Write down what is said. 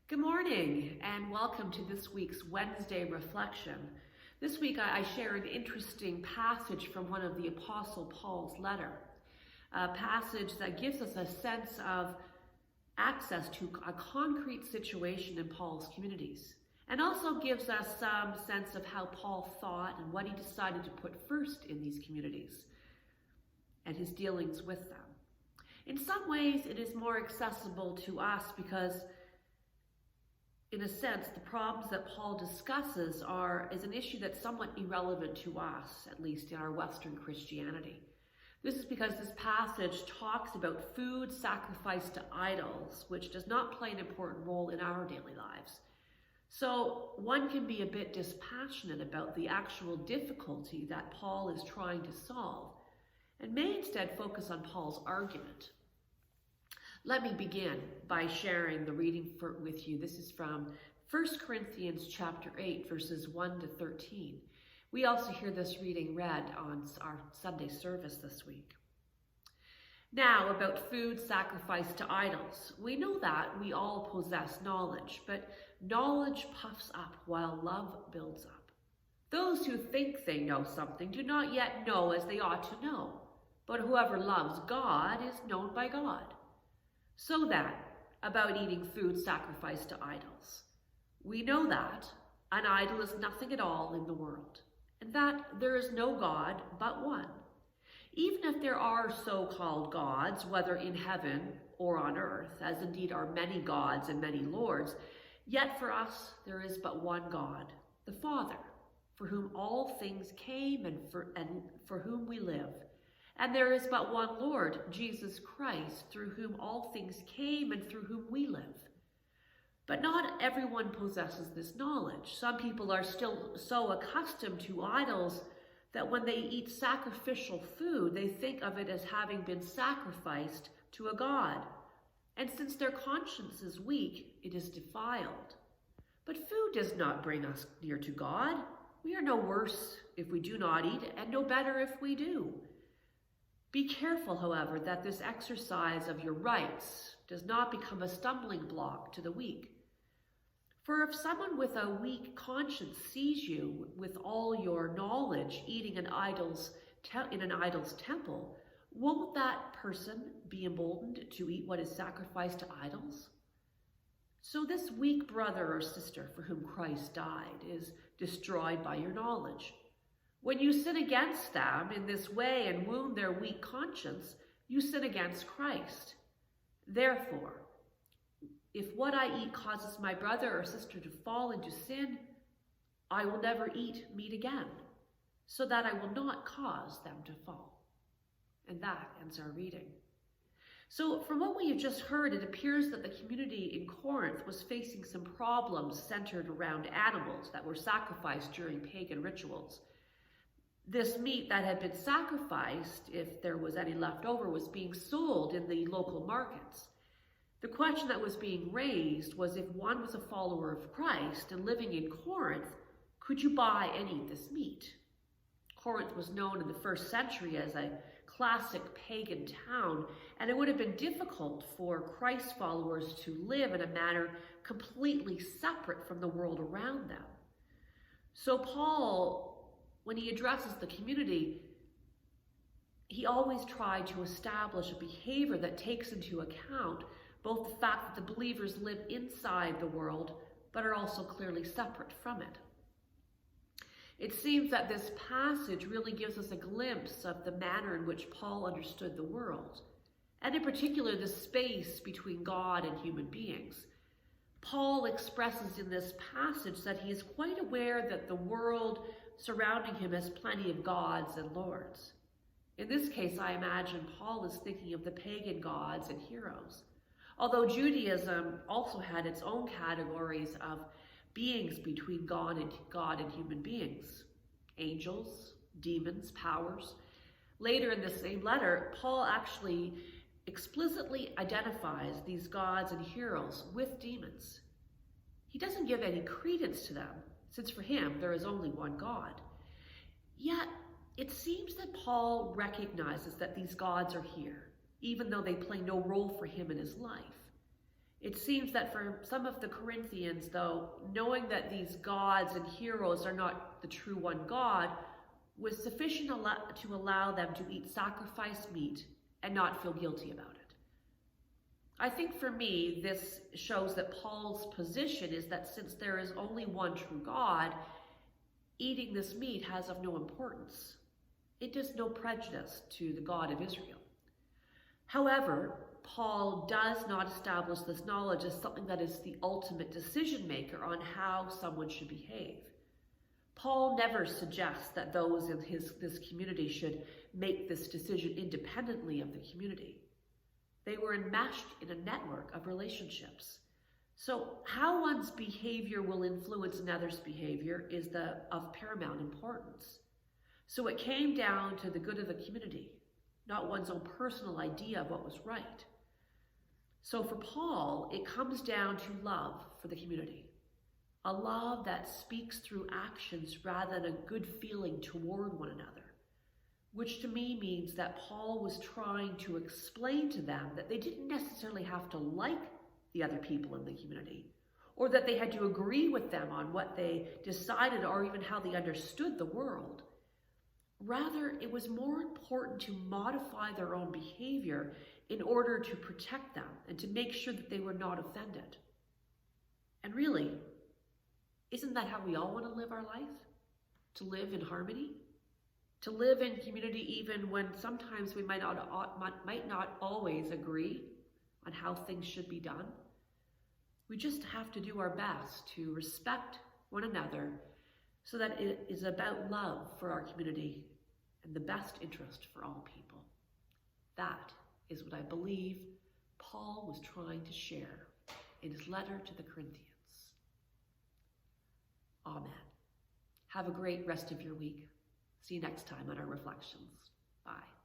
Good morning and welcome to this week's Wednesday reflection. This week I share an interesting passage from one of the Apostle Paul's letter, a passage that gives us a sense of access to a concrete situation in Paul's communities, and also gives us some sense of how Paul thought and what he decided to put first in these communities and his dealings with them. In some ways it is more accessible to us because in a sense, the problems that Paul discusses is an issue that's somewhat irrelevant to us, at least in our Western Christianity. This is because this passage talks about food sacrificed to idols, which does not play an important role in our daily lives. So one can be a bit dispassionate about the actual difficulty that Paul is trying to solve, and may instead focus on Paul's argument. Let me begin by sharing the reading with you. This is from 1 Corinthians chapter 8, verses 1 to 13. We also hear this reading read on our Sunday service this week. Now, about food sacrificed to idols. We know that we all possess knowledge, but knowledge puffs up while love builds up. Those who think they know something do not yet know as they ought to know, but whoever loves God is known by God. So then, about eating food sacrificed to idols. We know that an idol is nothing at all in the world, and that there is no God but one. Even if there are so-called gods, whether in heaven or on earth, as indeed are many gods and many lords, yet for us there is but one God, the Father, for whom all things came and for whom we live. And there is but one Lord, Jesus Christ, through whom all things came and through whom we live. But not everyone possesses this knowledge. Some people are still so accustomed to idols that when they eat sacrificial food, they think of it as having been sacrificed to a god. And since their conscience is weak, it is defiled. But food does not bring us near to God. We are no worse if we do not eat, and no better if we do. Be careful, however, that this exercise of your rights does not become a stumbling block to the weak. For if someone with a weak conscience sees you with all your knowledge eating in an idol's temple, won't that person be emboldened to eat what is sacrificed to idols? So this weak brother or sister for whom Christ died is destroyed by your knowledge. When you sin against them in this way and wound their weak conscience, you sin against Christ. Therefore, if what I eat causes my brother or sister to fall into sin, I will never eat meat again, so that I will not cause them to fall. And that ends our reading. So from what we have just heard, it appears that the community in Corinth was facing some problems centered around animals that were sacrificed during pagan rituals. This meat that had been sacrificed, if there was any left over, was being sold in the local markets. The question that was being raised was, if one was a follower of Christ and living in Corinth, could you buy and eat this meat? Corinth was known in the first century as a classic pagan town, and it would have been difficult for Christ followers to live in a manner completely separate from the world around them. So Paul, when he addresses the community, he always tried to establish a behavior that takes into account both the fact that the believers live inside the world, but are also clearly separate from it. It seems that this passage really gives us a glimpse of the manner in which Paul understood the world, and in particular the space between God and human beings. Paul expresses in this passage that he is quite aware that the world surrounding him has plenty of gods and lords. In this case, I imagine Paul is thinking of the pagan gods and heroes. Although Judaism also had its own categories of beings between God and human beings, angels, demons, powers. Later in the same letter, Paul actually explicitly identifies these gods and heroes with demons. He doesn't give any credence to them, since for him there is only one God. Yet, it seems that Paul recognizes that these gods are here, even though they play no role for him in his life. It seems that for some of the Corinthians, though, knowing that these gods and heroes are not the true one God was sufficient to allow them to eat sacrificed meat and not feel guilty about it. I think for me, this shows that Paul's position is that since there is only one true God, eating this meat has of no importance. It does no prejudice to the God of Israel. However, Paul does not establish this knowledge as something that is the ultimate decision maker on how someone should behave. Paul never suggests that those in this community should make this decision independently of the community. They were enmeshed in a network of relationships. So how one's behavior will influence another's behavior is of paramount importance. So it came down to the good of the community, not one's own personal idea of what was right. So for Paul, it comes down to love for the community. A love that speaks through actions rather than a good feeling toward one another. Which to me means that Paul was trying to explain to them that they didn't necessarily have to like the other people in the community, or that they had to agree with them on what they decided or even how they understood the world. Rather, it was more important to modify their own behavior in order to protect them and to make sure that they were not offended. And really, isn't that how we all want to live our life? To live in harmony? To live in community even when sometimes we might not always agree on how things should be done? We just have to do our best to respect one another so that it is about love for our community and the best interest for all people. That is what I believe Paul was trying to share in his letter to the Corinthians. Amen. Have a great rest of your week. See you next time on our reflections. Bye.